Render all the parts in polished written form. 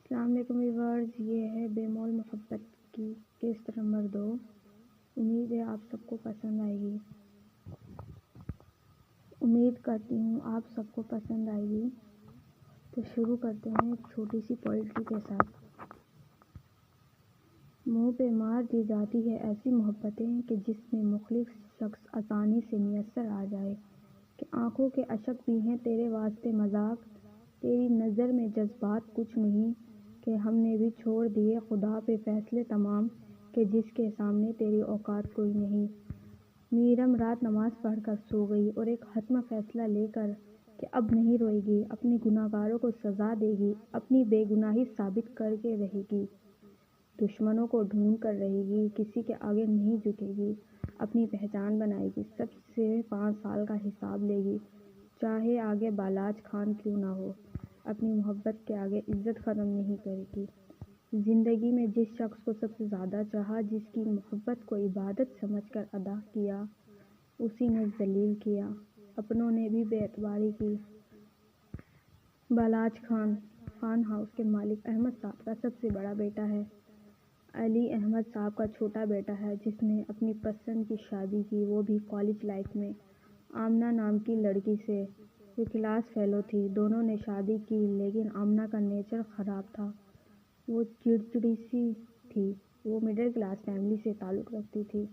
السلام علیکم ویورز، یہ ہے بے مول محبت کی قسط نمبر 2۔ امید ہے آپ سب کو پسند آئے گی۔ امید کرتی ہوں آپ سب کو پسند آئے گی۔ تو شروع کرتے ہیں ایک چھوٹی سی پوئٹری کے ساتھ۔ منہ پہ مار دی جاتی ہے ایسی محبتیں کہ جس میں مخلص شخص آسانی سے میسر آ جائے، کہ آنکھوں کے اشک بھی ہیں تیرے واسطے مذاق، تیری نظر میں جذبات کچھ نہیں، کہ ہم نے بھی چھوڑ دیے خدا پہ فیصلے تمام، کہ جس کے سامنے تیری اوقات کوئی نہیں۔ میرم رات نماز پڑھ کر سو گئی اور ایک حتمی فیصلہ لے کر کہ اب نہیں روئے گی، اپنے گناہگاروں کو سزا دے گی، اپنی بے گناہی ثابت کر کے رہے گی، دشمنوں کو ڈھونڈ کر رہے گی، کسی کے آگے نہیں جھکے گی، اپنی پہچان بنائے گی، سب سے 5 سال کا حساب لے گی، چاہے آگے بالاچ خان کیوں نہ ہو، اپنی محبت کے آگے عزت ختم نہیں کرے گی۔ زندگی میں جس شخص کو سب سے زیادہ چاہا، جس کی محبت کو عبادت سمجھ کر ادا کیا، اسی نے ذلیل کیا، اپنوں نے بھی بے اعتباری کی۔ بالاچ خان ہاؤس کے مالک احمد صاحب کا سب سے بڑا بیٹا ہے۔ علی احمد صاحب کا چھوٹا بیٹا ہے، جس نے اپنی پسند کی شادی کی، وہ بھی کالج لائف میں، آمنہ نام کی لڑکی سے، جو کلاس فیلو تھی۔ دونوں نے شادی کی، لیکن آمنہ کا نیچر خراب تھا، وہ چڑچڑی سی تھی، وہ مڈل کلاس فیملی سے تعلق رکھتی تھی۔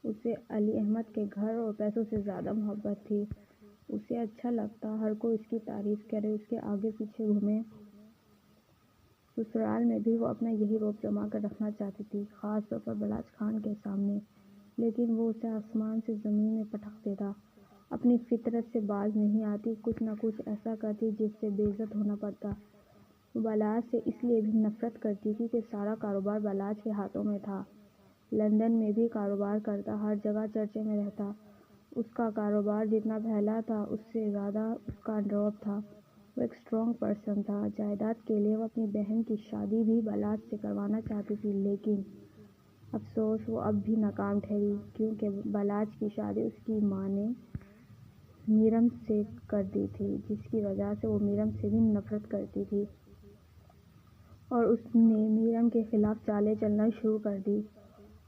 اسے علی احمد کے گھر اور پیسوں سے زیادہ محبت تھی۔ اسے اچھا لگتا ہر کوئی اس کی تعریف کرے، اس کے آگے پیچھے گھومے۔ سسرال میں بھی وہ اپنا یہی رعب جما کر رکھنا چاہتی تھی، خاص طور پر بالاچ خان کے سامنے، لیکن وہ اسے آسمان سے زمین میں پٹک دیتا۔ اپنی فطرت سے باز نہیں آتی، کچھ نہ کچھ ایسا کرتی جس سے بے عزت ہونا پڑتا۔ وہ بالاچ سے اس لیے بھی نفرت کرتی کیونکہ سارا کاروبار بالاچ کے ہاتھوں میں تھا۔ لندن میں بھی کاروبار کرتا، ہر جگہ چرچے میں رہتا۔ اس کا کاروبار جتنا پھیلا تھا، اس سے زیادہ اس کا رعب تھا۔ وہ ایک اسٹرانگ پرسن تھا۔ جائیداد کے لیے وہ اپنی بہن کی شادی بھی بالاچ سے کروانا چاہتی تھی، لیکن افسوس وہ اب بھی ناکام ٹھہری، کیونکہ بالاچ کی شادی اس کی ماں نے میرم سے کر دی تھی، جس کی وجہ سے وہ میرم سے بھی نفرت کرتی تھی، اور اس نے میرم کے خلاف چالیں چلنا شروع کر دی۔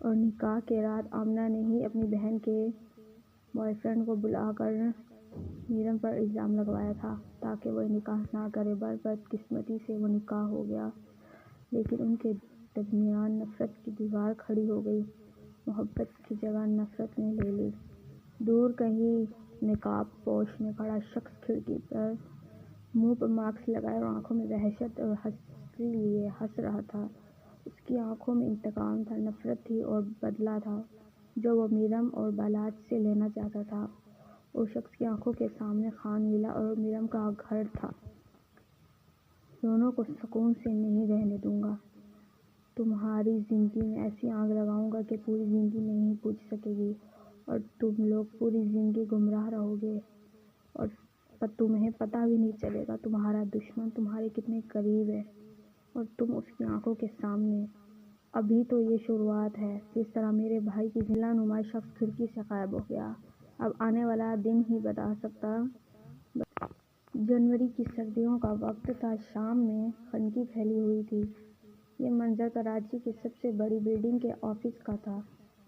اور نکاح کے رات آمنہ نے ہی اپنی بہن کے بوائے فرینڈ کو بلا کر میرم پر الزام لگوایا تھا، تاکہ وہ نکاح نہ کرے۔ بدقسمتی سے وہ نکاح ہو گیا، لیکن ان کے درمیان نفرت کی دیوار کھڑی ہو گئی۔ محبت کی جگہ نفرت نے لے لی۔ دور کہیں نقاب پوش میں کھڑا شخص کھڑکی پر منہ پر ماسک لگائے اور آنکھوں میں وحشت اور ہنسی لیے ہنس رہا تھا۔ اس کی آنکھوں میں انتقام تھا، نفرت تھی اور بدلہ تھا، جو وہ میرم اور بالاچ سے لینا چاہتا تھا۔ اس شخص کی آنکھوں کے سامنے خان ولا اور میرم کا گھر تھا۔ دونوں کو سکون سے نہیں رہنے دوں گا۔ تمہاری زندگی میں ایسی آگ لگاؤں گا کہ پوری زندگی نہیں بجھ سکے گی، اور تم لوگ پوری زندگی گمراہ رہو گے، اور تمہیں پتہ بھی نہیں چلے گا تمہارا دشمن تمہارے کتنے قریب ہے، اور تم اس کی آنکھوں کے سامنے۔ ابھی تو یہ شروعات ہے۔ جس طرح میرے بھائی کی ضلع نما شخص کھڑکی سے غائب ہو گیا، اب آنے والا دن ہی بتا سکتا۔ جنوری کی سردیوں کا وقت تھا، شام میں خنکی پھیلی ہوئی تھی۔ یہ منظر کراچی کی سب سے بڑی بلڈنگ کے آفس کا تھا،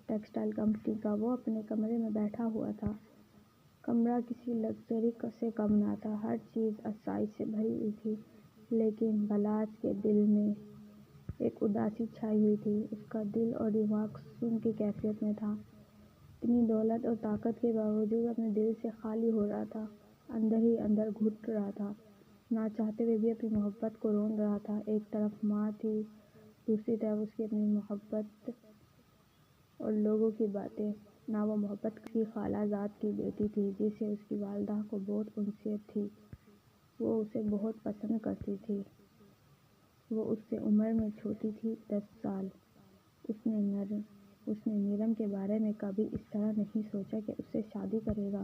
ٹیکسٹائل کمپنی کا۔ وہ اپنے کمرے میں بیٹھا ہوا تھا۔ کمرہ کسی لگژری سے کم نہ تھا، ہر چیز آسائش سے بھری ہوئی تھی، لیکن بالاچ کے دل میں ایک اداسی چھائی ہوئی تھی۔ اس کا دل اور دماغ سون کی کیفیت میں تھا۔ اتنی دولت اور طاقت کے باوجود اپنے دل سے خالی ہو رہا تھا، اندر ہی اندر گھٹ رہا تھا، نہ چاہتے ہوئے بھی اپنی محبت کو رون رہا تھا۔ ایک طرف ماں تھی، دوسری طرف اس کی اپنی محبت اور لوگوں کی باتیں۔ نہ وہ محبت کسی خالہ زاد کی بیٹی تھی، جس سے اس کی والدہ کو بہت انسیت تھی، وہ اسے بہت پسند کرتی تھی۔ وہ اس سے عمر میں چھوٹی تھی، 10 سال۔ اس نے میرم کے بارے میں کبھی اس طرح نہیں سوچا کہ اس سے شادی کرے گا۔